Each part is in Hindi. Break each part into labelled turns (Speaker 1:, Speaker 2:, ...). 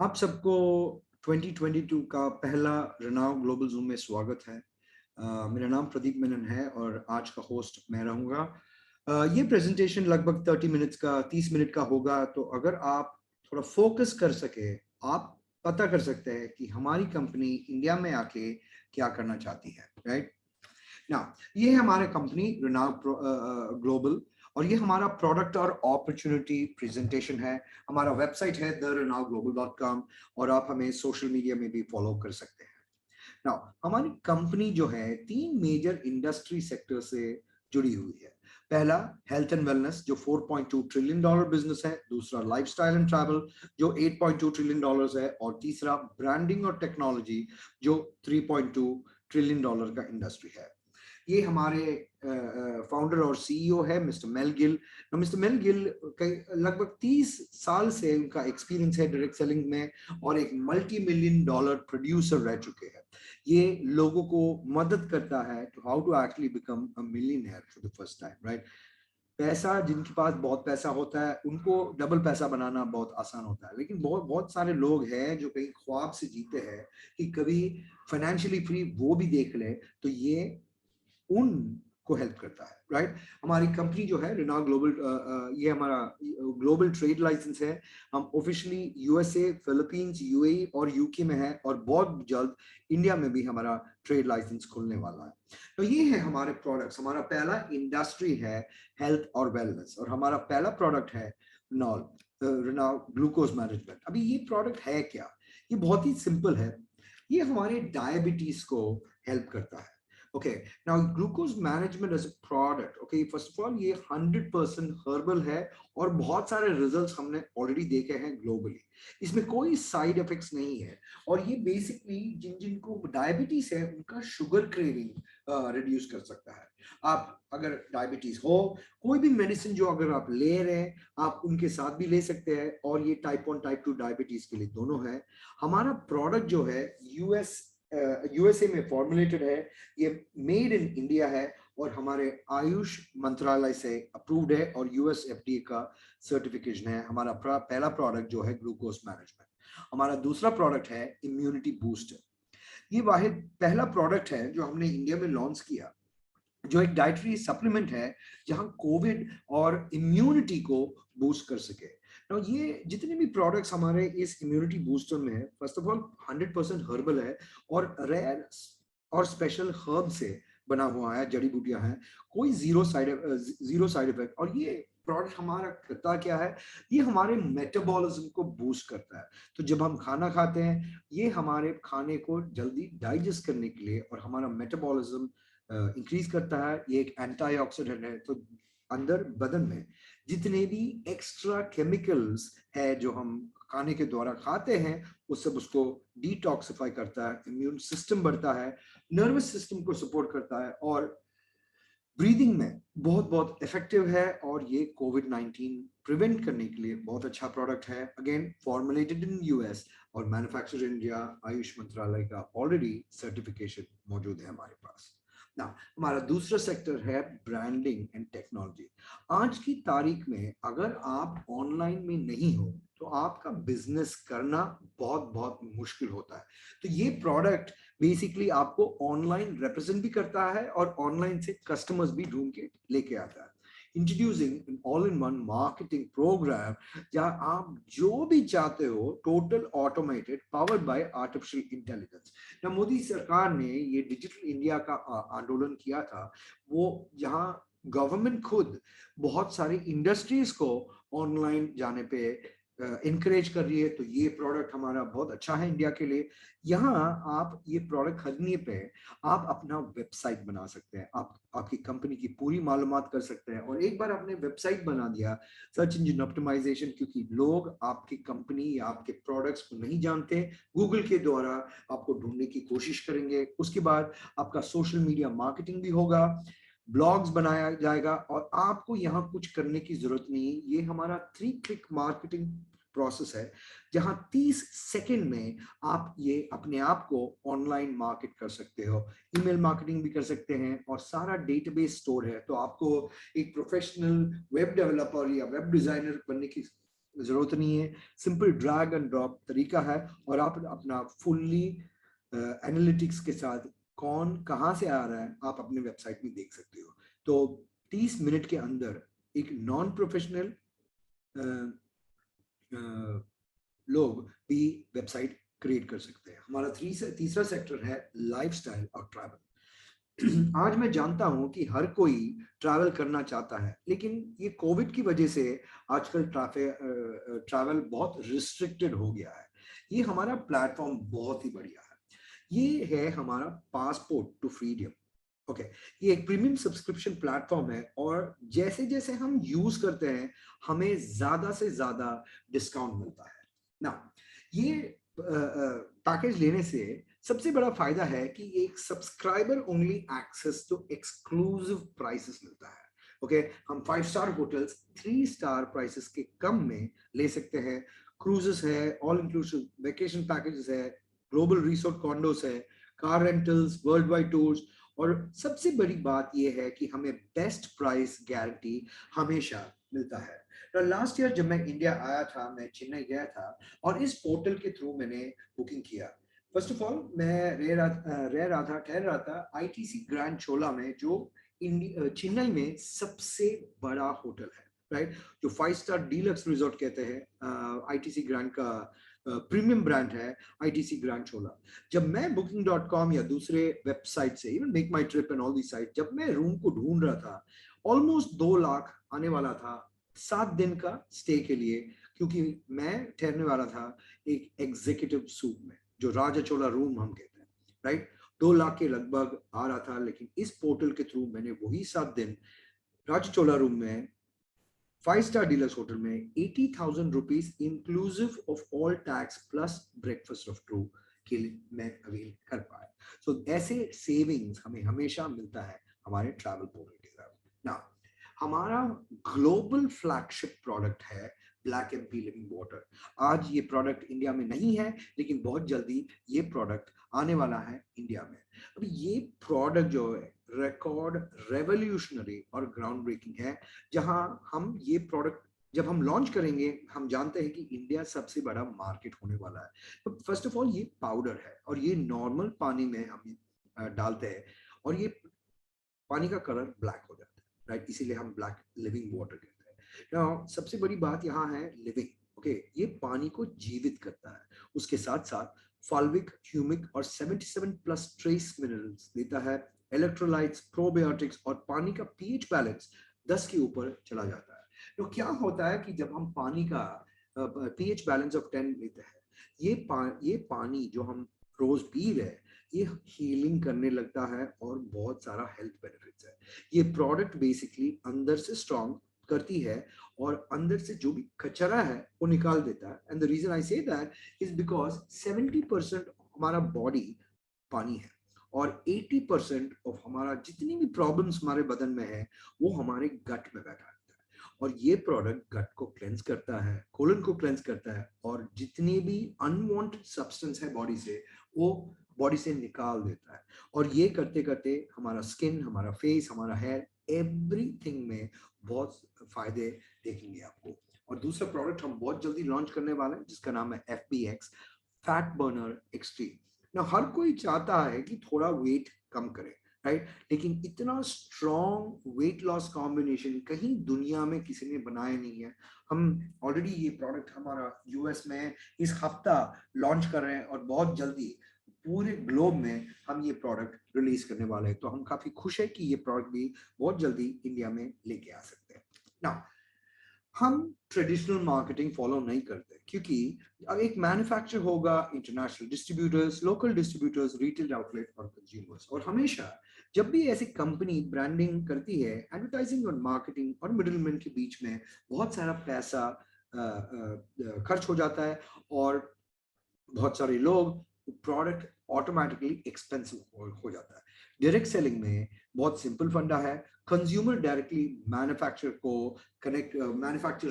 Speaker 1: आप सबको 2022 का पहला रनाव ग्लोबल जूम में स्वागत है। मेरा नाम प्रदीप मेनन है और आज का होस्ट मैं रहूंगा। ये प्रेजेंटेशन लगभग 30 मिनट का होगा, तो अगर आप थोड़ा फोकस कर सके, आप पता कर सकते हैं कि हमारी कंपनी इंडिया में आके क्या करना चाहती है, राइट ना। ये है हमारे कंपनी रनाव ग्लोबल और ये हमारा प्रोडक्ट और अपॉर्चुनिटी प्रेजेंटेशन है। हमारा वेबसाइट है therenowglobal.com और आप हमें सोशल मीडिया में भी फॉलो कर सकते हैं। नाउ हमारी कंपनी जो है 3 मेजर इंडस्ट्री सेक्टर से जुड़ी हुई है। पहला हेल्थ एंड वेलनेस जो $4.2 ट्रिलियन बिजनेस है, दूसरा लाइफस्टाइल एंड ट्रैवल जो $8.2 ट्रिलियन है और तीसरा ब्रांडिंग और टेक्नोलॉजी जो $3.2 ट्रिलियन का इंडस्ट्री है। ये हमारे फाउंडर और सीईओ है mister Mel Gill. Mister Mel Gill लगभग 30 साल से उनका एक्सपीरियंस है डायरेक्ट सेलिंग में और एक $multi-million प्रोड्यूसर रह चुके हैं। ये लोगों को मदद करता है to how to actually become a millionaire for the first time, right. पैसा, जिनके पास बहुत पैसा होता है उनको डबल पैसा बनाना बहुत आसान होता है, लेकिन बहुत बहुत सारे लोग हैं जो कहीं ख्वाब से जीते हैं कि कभी फाइनेंशियली फ्री वो भी देख ले, तो ये उनको हेल्प करता है, राइट। हमारी कंपनी जो है रिनाउ ग्लोबल, ये हमारा ग्लोबल ट्रेड लाइसेंस है। हम ऑफिशियली यूएसए, फिलीपींस, यूएई और यूके में है और बहुत जल्द इंडिया में भी हमारा ट्रेड लाइसेंस खुलने वाला है। तो ये है हमारे प्रोडक्ट्स। हमारा पहला इंडस्ट्री है हेल्थ और वेलनेस और हमारा पहला प्रोडक्ट है नॉल रिनाउ ग्लूकोज मैनेजमेंट। अभी ये प्रोडक्ट है क्या? ये बहुत ही सिंपल है। ये हमारे डायबिटीज को हेल्प करता है। Okay, now glucose management as a product, okay, first of all ये 100% herbal है और बहुत सारे रिजल्ट्स हमने ऑलरेडी देखे हैं ग्लोबली। इसमें कोई साइड इफेक्ट्स नहीं है और ये बेसिकली जिन जिनको डायबिटीज है उनका शुगर क्रेविंग रिड्यूस कर सकता है। आप अगर डायबिटीज हो, कोई भी मेडिसिन जो अगर आप ले रहे हैं आप उनके साथ भी ले सकते हैं और ये टाइप 1 टाइप 2 डायबिटीज के लिए दोनों है। हमारा प्रोडक्ट जो है यूएसए में फॉर्मुलेटेड है, ये मेड इन इंडिया है और हमारे आयुष मंत्रालय से अप्रूव्ड है और यूएस एफडीए का सर्टिफिकेशन है। हमारा पहला प्रोडक्ट जो है ग्लूकोज मैनेजमेंट। हमारा दूसरा प्रोडक्ट है इम्यूनिटी बूस्टर। ये वाहिद पहला प्रोडक्ट है जो हमने इंडिया में लॉन्च किया, जो एक डाइटरी सप्लीमेंट है जहां कोविड और इम्यूनिटी को बूस्ट कर सके। तो ये जितने भी प्रोडक्ट्स हमारे इस इम्यूनिटी बूस्टर में है, फर्स्ट ऑफ ऑल 100% हर्बल है और रेयर और स्पेशल हर्ब से बना हुआ है, जड़ी बूटियां हैं, कोई जीरो साइड इफेक्ट। और ये प्रोडक्ट हमारा करता क्या है, ये हमारे मेटाबॉलिज्म को बूस्ट करता है। तो जब हम खाना खाते हैं ये हमारे खाने को जल्दी डाइजेस्ट करने के लिए और हमारा मेटाबॉलिज्म इंक्रीज करता है। ये एक एंटीऑक्सीडेंट है, तो अंदर बदन में जितने भी एक्स्ट्रा केमिकल्स है जो हम खाने के द्वारा खाते हैं उस सब उसको डिटॉक्सिफाई करता है, इम्यून सिस्टम बढ़ता है, नर्वस सिस्टम को सपोर्ट करता है और ब्रीदिंग में बहुत बहुत इफेक्टिव है। और ये कोविड-19 प्रिवेंट करने के लिए बहुत अच्छा प्रोडक्ट है। अगेन फॉर्मुलेटेड इन यूएस और मैन्युफैक्चर्ड इन इंडिया, आयुष मंत्रालय का ऑलरेडी सर्टिफिकेशन मौजूद है हमारे पास ना। हमारा दूसरा सेक्टर है ब्रांडिंग एंड टेक्नोलॉजी। आज की तारीख में अगर आप ऑनलाइन में नहीं हो तो आपका बिजनेस करना बहुत बहुत मुश्किल होता है। तो ये प्रोडक्ट बेसिकली आपको ऑनलाइन रिप्रेजेंट भी करता है और ऑनलाइन से कस्टमर्स भी ढूंढ के लेके आता है। Introducing an all in one marketing program जहां आप जो भी चाहते हो total automated powered by artificial intelligence. ना मोदी सरकार ने ये डिजिटल इंडिया का आंदोलन किया था, वो जहां गवर्नमेंट खुद बहुत सारी इंडस्ट्रीज को ऑनलाइन जाने पे इनकरेज कर रही है। तो ये प्रोडक्ट हमारा बहुत अच्छा है इंडिया के लिए। यहाँ आप ये प्रोडक्ट खरीदने पे आप अपना वेबसाइट बना सकते हैं, आप आपकी कंपनी की पूरी मालूमात कर सकते हैं। और एक बार आपने वेबसाइट बना दिया, सर्च इंजन ऑप्टिमाइजेशन, क्योंकि लोग आपकी कंपनी या आपके प्रोडक्ट्स को नहीं जानते, गूगल के द्वारा आपको ढूंढने की कोशिश करेंगे। उसके बाद आपका सोशल मीडिया मार्केटिंग भी होगा, ब्लॉग्स बनाया जाएगा और आपको यहाँ कुछ करने की जरूरत नहीं। ये हमारा 3 क्लिक मार्केटिंग प्रोसेस है जहां 30 सेकंड में आप ये अपने आप को ऑनलाइन मार्केट कर सकते हो, ईमेल मार्केटिंग भी कर सकते हैं और सारा डेटाबेस स्टोर है। तो आपको एक प्रोफेशनल वेब डेवलपर या वेब डिजाइनर बनने की जरूरत नहीं है, सिंपल ड्रैग एंड ड्रॉप तरीका है और आप अपना फुल्ली एनालिटिक्स के साथ कौन कहाँ से आ रहा है आप अपने वेबसाइट में देख सकते हो। तो 30 मिनट के अंदर एक नॉन प्रोफेशनल लोग भी वेबसाइट क्रिएट कर सकते हैं। हमारा तीसरा सेक्टर है लाइफस्टाइल और ट्रैवल। आज मैं जानता हूं कि हर कोई ट्रैवल करना चाहता है, लेकिन ये कोविड की वजह से आजकल ट्रैवल बहुत रिस्ट्रिक्टेड हो गया है। ये हमारा प्लेटफॉर्म बहुत ही बढ़िया है। ये है हमारा पासपोर्ट टू फ्रीडम। ओके, ये एक प्रीमियम सब्सक्रिप्शन प्लेटफॉर्म है और जैसे जैसे हम यूज करते हैं हमें ज्यादा से ज्यादा डिस्काउंट मिलता है ना। ये पैकेज लेने से सबसे बड़ा फायदा है कि एक subscriber only access to exclusive prices मिलता है। ओके, हम 5 स्टार होटल्स 3 स्टार प्राइसेस के कम में ले सकते हैं। क्रूजेस है, ऑल इंक्लूसिव वेकेशन पैकेजेस है, ग्लोबल रिसोर्ट कॉन्डोस है, car rentals, world wide tours, और सबसे बड़ी बात यह है कि हमें बेस्ट प्राइस गारंटी हमेशा मिलता है। लास्ट ईयर जब मैं इंडिया आया था, मैं चेन्नई गया था और इस पोर्टल के थ्रू मैंने बुकिंग किया। फर्स्ट ऑफ ऑल मैं ठहर रहा था आईटीसी ग्रैंड चोला में, जो चेन्नई में सबसे बड़ा होटल है, राइट, जो 5 स्टार डीलक्स रिजॉर्ट कहते हैं। आईटीसी ग्रैंड का प्रीमियम ब्रांड है आईटीसी ग्रैंड चोला। जब मैं booking.com या दूसरे वेबसाइट से, even make my trip and all the site, जब मैं रूम को ढूंढ रहा था, ऑलमोस्ट 2 लाख आने वाला था 7 दिन का स्टे के लिए, क्योंकि मैं ठहरने वाला था एक एग्जीक्यूटिव सूट में, जो राजा चोला रूम हम कहते हैं, राइट। 2 लाख के लगभग आ रहा था, लेकिन इस पोर्टल के थ्रू मैंने वही 7 दिन राजा चोला रूम में 5 स्टार डीलक्स होटल में 80,000 rupees inclusive of all tax plus breakfast of two के लिए मैं अवेल कर पाया। सो ऐसे सेविंग्स हमें हमेशा मिलता है हमारे ट्रैवल पोर्टल के साथ ना। हमारा ग्लोबल फ्लैगशिप प्रोडक्ट है ब्लैक एमपी लिविंग वाटर। आज ये प्रोडक्ट इंडिया में नहीं है, लेकिन बहुत जल्दी ये प्रोडक्ट आने वाला है इंडिया में। अब ये प्रोडक्ट जो है रिकॉर्ड रेवोल्यूशनरी और ग्राउंड ब्रेकिंग है। जहां हम ये प्रोडक्ट जब हम लॉन्च करेंगे, हम जानते हैं कि इंडिया सबसे बड़ा मार्केट होने वाला है। तो फर्स्ट ऑफ ऑल ये पाउडर है और ये नॉर्मल पानी में हम डालते हैं और ये पानी का कलर ब्लैक हो जाता है, राइट, इसीलिए हम ब्लैक लिविंग वाटर कहते हैं। Now, सबसे बड़ी बात यहाँ है लिविंग। ओके, ये पानी को जीवित करता है, उसके साथ साथ फॉल्विक, ह्यूमिक और 77 प्लस ट्रेस मिनरल्स देता है, इलेक्ट्रोलाइट्स, प्रोबायोटिक्स, और पानी का पीएच बैलेंस 10 के ऊपर चला जाता है। तो क्या होता है कि जब हम पानी का पीएच बैलेंस ऑफ 10 लेते हैं, ये पानी जो हम रोज पी रहे हैं, ये हीलिंग करने लगता है और बहुत सारा हेल्थ बेनिफिट्स है। ये प्रोडक्ट बेसिकली अंदर से स्ट्रॉन्ग करती है और अंदर से जो भी कचरा है वो निकाल देता है। And the reason I say that is because 70% हमारा बॉडी पानी है और 80% ऑफ हमारा जितनी भी प्रॉब्लम्स हमारे बदन में है वो हमारे गट में बैठा रहता है। और ये प्रोडक्ट गट को क्लेंस करता है, कोलन को क्लेंस करता है, और जितनी भी अनवांटेड सब्सटेंस है बॉडी से वो बॉडी से निकाल देता है। और ये करते करते हमारा स्किन, हमारा फेस, हमारा हेयर, एवरीथिंग में बहुत फायदे देखेंगे आपको। और दूसरा प्रोडक्ट हम बहुत जल्दी लॉन्च करने वाले हैं जिसका नाम है FBX फैट बर्नर एक्सट्रीम। ना हर कोई चाहता है कि थोड़ा वेट कम करे, राइट, लेकिन इतना स्ट्रॉन्ग वेट लॉस कॉम्बिनेशन कहीं दुनिया में किसी ने बनाया नहीं है। हम ऑलरेडी ये प्रोडक्ट हमारा यूएस में इस हफ्ता लॉन्च कर रहे हैं और बहुत जल्दी पूरे ग्लोब में हम ये प्रोडक्ट रिलीज करने वाले हैं। तो हम काफी खुश है कि ये प्रोडक्ट भी बहुत जल्दी इंडिया में लेके आ सकते हैं ना। हम ट्रेडिशनल मार्केटिंग फॉलो नहीं करते, क्योंकि अब एक मैन्युफैक्चर होगा, international distributors, local distributors, retail outlet और कंज्यूमर्स। और हमेशा जब भी ऐसी कंपनी ब्रांडिंग करती है, एडवर्टाइजिंग और मार्केटिंग और मिडिलमैन के बीच में बहुत सारा पैसा खर्च हो जाता है और बहुत सारे लोग प्रोडक्ट ऑटोमेटिकली एक्सपेंसिव हो जाता है। डायरेक्ट सेलिंग में बहुत सिंपल फंडा है। कंज्यूमर डायरेक्टली मैन्युफैक्चर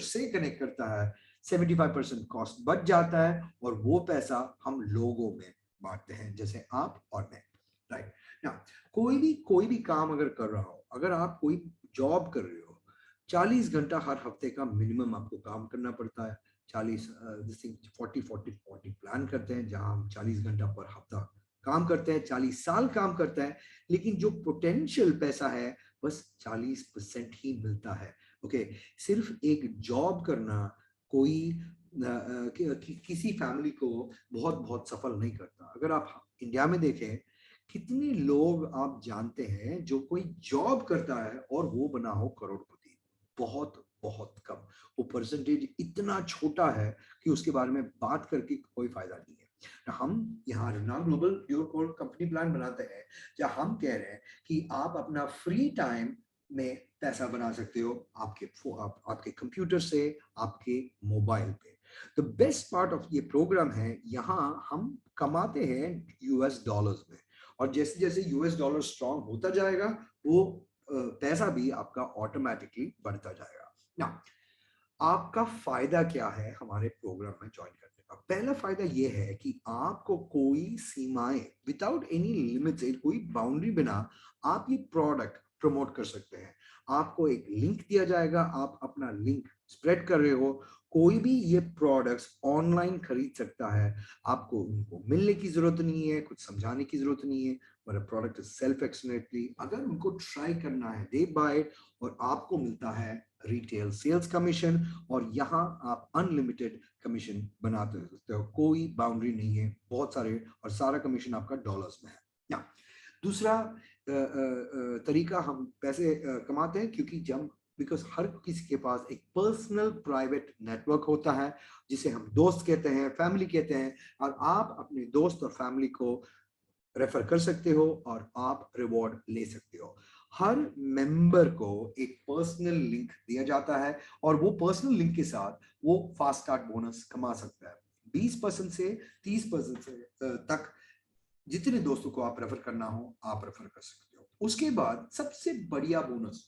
Speaker 1: से कनेक्ट करता है, 75% कॉस्ट बच जाता है और वो पैसा हम लोगों में बांटते हैं, जैसे आप और मैं, राइट ना। कोई भी काम अगर कर रहा हो, अगर आप कोई जॉब कर रहे हो, 40 घंटा हर हफ्ते का मिनिमम आपको काम करना पड़ता है। 40 40 40 40 प्लान करते हैं, जहां हम 40 घंटा पर हफ्ता काम करते हैं, 40 साल काम करता है, लेकिन जो पोटेंशियल पैसा है बस 40% ही मिलता है। ओके, सिर्फ एक जॉब करना कोई किसी फैमिली को बहुत बहुत सफल नहीं करता। अगर आप इंडिया में देखें, कितने लोग आप जानते हैं जो कोई जॉब करता है और वो बना हो करोड़पति? बहुत बहुत कम। वो परसेंटेज इतना छोटा है कि उसके बारे में बात करके कोई फायदा नहीं है। हम यहाँ रनाम ग्लोबल योर कंपनी प्लान बनाते हैं, जहाँ हम कह रहे हैं कि आप अपना फ्री टाइम में पैसा बना सकते हो, आपके कंप्यूटर से, आपके मोबाइल पे। द बेस्ट पार्ट ऑफ ये प्रोग्राम है, यहाँ हम कमाते हैं यूएस डॉलर्स में, और जैसे जैसे यूएस डॉलर स्ट्रांग होता जाएगा, वो पैसा भी आपका ऑटोमेटिकली बढ़ता जाएगा ना। आपका फायदा क्या है हमारे प्रोग्राम में ज्वाइन करने का? पहला फायदा ये है कि आपको कोई सीमाएं, विदाउट एनी लिमिट, कोई बाउंड्री बिना आप ये प्रोडक्ट प्रमोट कर सकते हैं। आपको एक लिंक दिया जाएगा, आप अपना लिंक स्प्रेड कर रहे हो, कोई भी ये प्रोडक्ट्स ऑनलाइन खरीद सकता है। आपको उनको मिलने की जरूरत नहीं है, कुछ समझाने की जरूरत नहीं है, मेरा प्रोडक्ट सेल्फ एक्सप्लेनेटरी। अगर उनको ट्राई करना है, दे बाय इट, और आपको मिलता है रिटेल सेल्स कमीशन, और यहाँ आप अनलिमिटेड कमीशन बनाते सकते हो, कोई बाउंड्री नहीं है, बहुत सारे, और सारा कमीशन आपका डॉलर्स में है ना। दूसरा तरीका हम पैसे कमाते हैं, क्योंकि जब बिकॉज हर किसी के पास एक पर्सनल प्राइवेट नेटवर्क होता है, जिसे हम दोस्त कहते हैं, फैमिली कहते हैं, और आप अपने दोस्त और फैमिली को रेफर कर सकते हो और आप रिवॉर्ड ले सकते हो। हर मेंबर को एक पर्सनल लिंक दिया जाता है, और वो पर्सनल लिंक के साथ वो फास्ट स्टार्ट बोनस कमा सकता है। 20% से 30% से तक, जितने दोस्तों को आप रेफर करना हो आप रेफर कर सकते हो। उसके बाद सबसे बढ़िया बोनस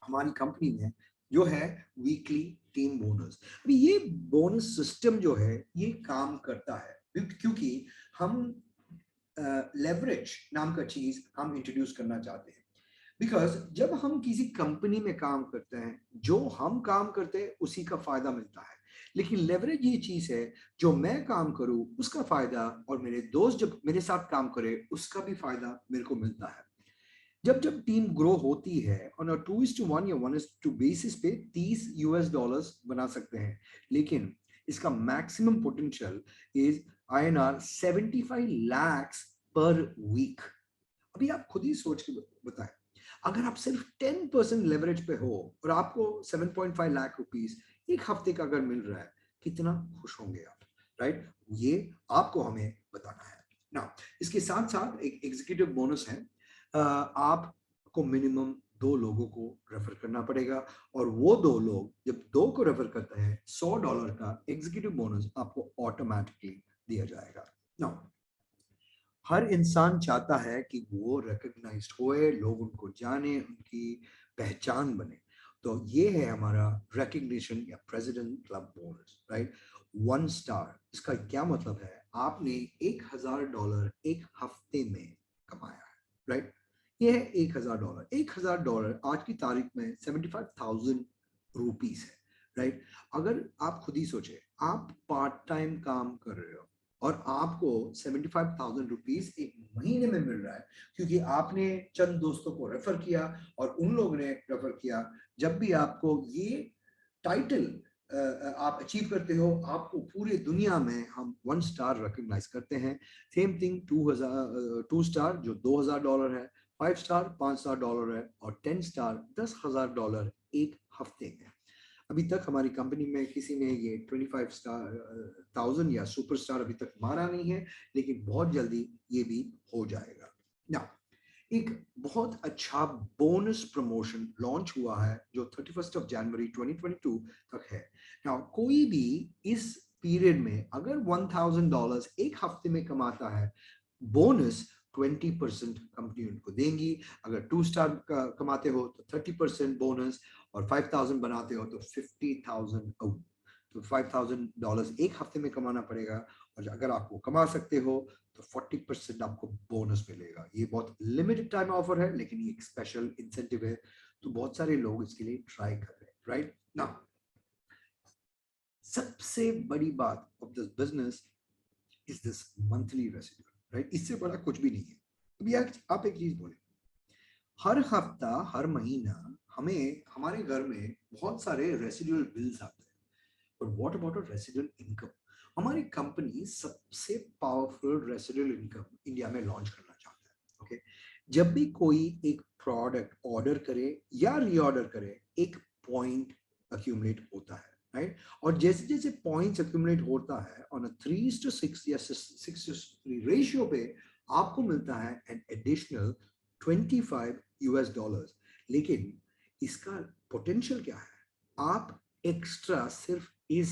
Speaker 1: हमारी कंपनी में जो है, वीकली टीम बोनस। अभी ये बोनस सिस्टम जो है ये काम करता है क्योंकि हम लेवरेज नाम का चीज हम इंट्रोड्यूस करना चाहते हैं। बिकॉज जब हम किसी कंपनी में काम करते हैं, जो हम काम करते हैं उसी का फायदा मिलता है, लेकिन लेवरेज ये चीज है, जो मैं काम करूं उसका फायदा, और मेरे दोस्त जब मेरे साथ काम करे उसका भी फायदा मेरे को मिलता है। जब जब टीम ग्रो होती है, ऑन अ 2:1 या 1:2 बेसिस पे 30 यूएस डॉलर्स बना सकते हैं, लेकिन इसका maximum potential is INR 75 lakhs per week. अभी आप खुद ही सोच के बताएं, अगर आप सिर्फ 10% लेवरेज पे हो और आपको 7.5 लाख रुपीस एक हफ्ते का अगर मिल रहा है, कितना खुश होंगे आप, राइट? ये आपको हमें बताना है ना। इसके साथ साथ एक एग्जीक्यूटिव बोनस है। आपको मिनिमम 2 लोगों को रेफर करना पड़ेगा, और वो 2 लोग जब 2 को रेफर करते हैं, $100 का एग्जीक्यूटिव बोनस आपको ऑटोमेटिकली दिया जाएगा ना। हर इंसान चाहता है कि वो रिकग्नाइज्ड होए, लोग उनको जाने, उनकी पहचान बने। तो ये है हमारा रिकग्निशन या president club bonus, right? 1 star, इसका क्या मतलब है? आपने $1000 एक हफ्ते में कमाया है, राइट? ये है $1000। $1000 आज की तारीख में 75,000 रुपीस है, राइट? अगर आप खुद ही सोचे, आप पार्ट टाइम काम कर रहे हो और आपको 75,000 रुपीज एक महीने में मिल रहा है, क्योंकि आपने चंद दोस्तों को रेफर किया और उन लोगों ने रेफर किया। जब भी आपको ये टाइटल आप अचीव करते हो, आपको पूरे दुनिया में हम 1 स्टार रिकॉग्नाइज करते हैं। सेम थिंग 2 स्टार जो $2000 है, 5 स्टार $5000 है, और 10 स्टार $10,000 एक हफ्ते में। अभी तक हमारी कंपनी में किसी ने ये 25,000 या सुपरस्टार अभी तक मारा नहीं है, लेकिन बहुत जल्दी ये भी हो जाएगा ना। एक बहुत अच्छा बोनस प्रमोशन लॉन्च हुआ है जो 31 जनवरी 2022 तक है ना। कोई भी इस पीरियड में अगर $1000 एक हफ्ते में कमाता है, बोनस 20% कंपनी उनको देंगी। अगर 2 स्टार कमाते हो तो 30% बोनस, और 5000 बनाते हो तो 50,000। तो $5,000 एक हफ्ते में कमाना पड़ेगा, और अगर आप वो कमा सकते हो तो 40% आपको बोनस मिलेगा। ये बहुत लिमिटेड टाइम ऑफर है, लेकिन ये एक स्पेशल इंसेंटिव है, तो बहुत सारे लोग इसके लिए ट्राई कर रहे हैं, राइट ना। सबसे बड़ी बात of this business is this monthly residual, right? इससे बड़ा कुछ भी नहीं है। अभी आप एक चीज बोले, हर हफ्ता हर महीना हमें हमारे घर में बहुत सारे रेसिडुअल बिल्स आते हैं, but what about residual income? हमारी कंपनी सबसे पावरफुल रेसिडुअल इनकम इंडिया में लॉन्च करना चाहता है। ओके, जब भी कोई एक प्रोडक्ट ऑर्डर करे या रीऑर्डर करे, एक पॉइंट अक्यूमुलेट होता है, राइट? और जैसे जैसे पॉइंट्स अक्यूमुलेट होता है ऑन अ 3:6 या 6:3 रेशियो पे, आपको मिलता है एन एडिशनल $25। लेकिन इसका पोटेंशियल क्या है? आप एक्स्ट्रा सिर्फ इस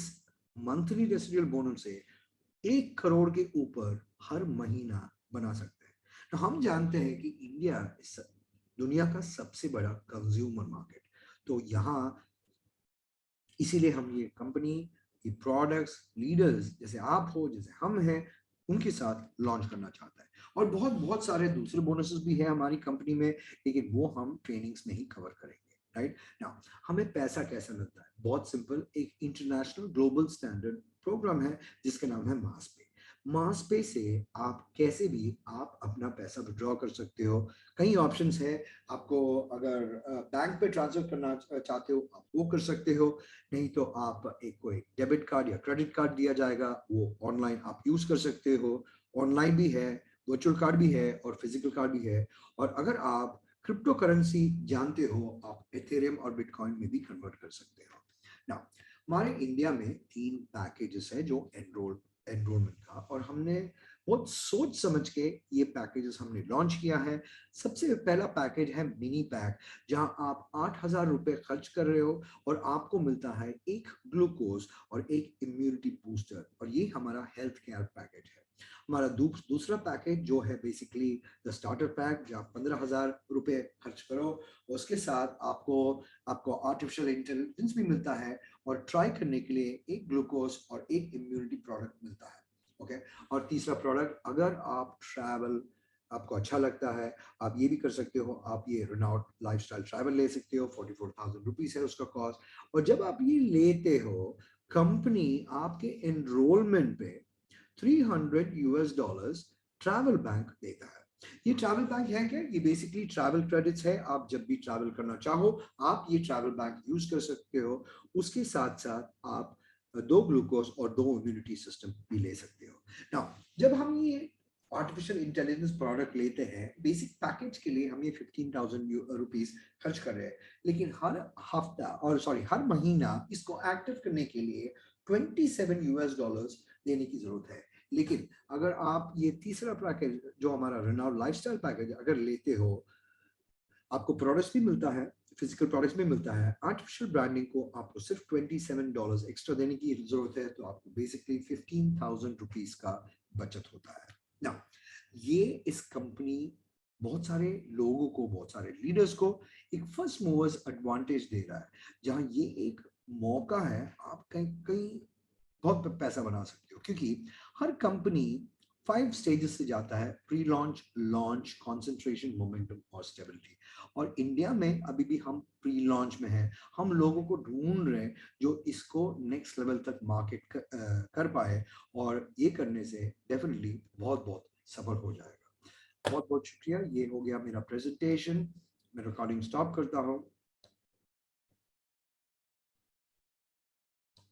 Speaker 1: मंथली रेसिडुअल बोनस से 1 करोड़ के ऊपर हर महीना बना सकते हैं। तो हम जानते हैं कि इंडिया इस दुनिया का सबसे बड़ा कंज्यूमर मार्केट, तो यहाँ इसीलिए हम ये कंपनी, ये प्रोडक्ट्स, लीडर्स जैसे आप हो, जैसे हम हैं, उनके साथ लॉन्च करना चाहता है। और बहुत बहुत सारे दूसरे बोनसेस भी हैं हमारी कंपनी में, लेकिन वो हम ट्रेनिंग्स में ही कवर करेंगे, राइट? नाउ हमें पैसा कैसे मिलता है? बहुत सिंपल, एक इंटरनेशनल ग्लोबल स्टैंडर्ड प्रोग्राम है जिसका नाम है मास पे। मास पे से आप कैसे भी आप अपना पैसा विड्रॉ कर सकते हो। कई ऑप्शंस है, आपको अगर बैंक पे ट्रांसफर करना चाहते हो आप वो कर सकते हो, नहीं तो आप एक कोई डेबिट कार्ड या क्रेडिट कार्ड दिया जाएगा, वो ऑनलाइन आप यूज कर सकते हो। ऑनलाइन भी है, वर्चुअल कार्ड भी है और फिजिकल कार्ड भी है। और अगर आप क्रिप्टो करेंसी जानते हो, आप एथेरियम और बिटकॉइन में भी कन्वर्ट कर सकते हो। ना, हमारे इंडिया में 3 पैकेजेस है जो एनरोलमेंट का, और हमने बहुत सोच समझ के ये पैकेजेस हमने लॉन्च किया है। सबसे पहला पैकेज है मिनी पैक, जहां आप 8,000 रुपए खर्च कर रहे हो और आपको मिलता है एक ग्लूकोज और एक इम्यूनिटी बूस्टर, और ये हमारा हेल्थ केयर पैकेज है। हमारा दूसरा पैकेज जो है बेसिकली द स्टार्टर पैक, जहाँ 15,000 रुपए खर्च करो, उसके साथ आपको आपको आर्टिफिशियल इंटेलिजेंस भी मिलता है, और ट्राई करने के लिए एक ग्लूकोज और एक इम्यूनिटी प्रोडक्ट मिलता है। ओके, और तीसरा प्रोडक्ट, अगर आप ट्रैवल आपको अच्छा लगता है, आप ये भी कर सकते हो, आप ये रेनॉल्ट लाइफस्टाइल ट्रैवल ले सकते हो। 44,000 रुपीज है उसका कॉस्ट। और जब आप ये लेते हो, कंपनी आपके एनरोलमेंट पे $300 ट्रैवल बैंक देता है। ये ट्रैवल बैंक है क्या? ये बेसिकली ट्रैवल क्रेडिट्स है। आप जब भी ट्रैवल करना चाहो, आप ये ट्रैवल बैंक यूज कर सकते हो। उसके साथ साथ आप 2 ग्लूकोज और 2 इम्यूनिटी सिस्टम भी ले सकते हो। नाउ जब हम ये आर्टिफिशियल इंटेलिजेंस प्रोडक्ट लेते हैं, बेसिक पैकेज के लिए हम ये 15,000 रुपीज खर्च कर रहे हैं, लेकिन हर हफ्ता और सॉरी हर महीना इसको एक्टिव करने के लिए $27 देने की जरूरत है। लेकिन अगर आप ये तीसरा पैकेज जो हमारा रेनॉल्ट लाइफस्टाइल पैकेज अगर लेते हो, आपको प्रोडक्ट्स भी मिलता है, फिजिकल प्रोडक्ट्स भी मिलता है, आर्टिफिशियल ब्रांडिंग को आपको सिर्फ $27 एक्स्ट्रा देने की जरूरत है, तो आपको बेसिकली 15,000 रुपीज का बचत होता है ना। ये इस कंपनी बहुत सारे लोगों को, बहुत सारे लीडर्स को एक फर्स्ट मूवर्स एडवांटेज दे रहा है, जहां ये एक मौका है, आप कहीं कहीं बहुत पैसा बना सकते हो, क्योंकि हर कंपनी 5 स्टेजेस से जाता है: pre launch, launch, concentration, momentum और स्टेबिलिटी। और इंडिया में अभी भी हम प्री लॉन्च में हैं। हम लोगों को ढूंढ रहे हैं जो इसको नेक्स्ट लेवल तक मार्केट कर पाए, और ये करने से डेफिनेटली बहुत बहुत सफल हो जाएगा। बहुत बहुत शुक्रिया, ये हो गया मेरा प्रेजेंटेशन। मैं रिकॉर्डिंग स्टॉप करता हूँ।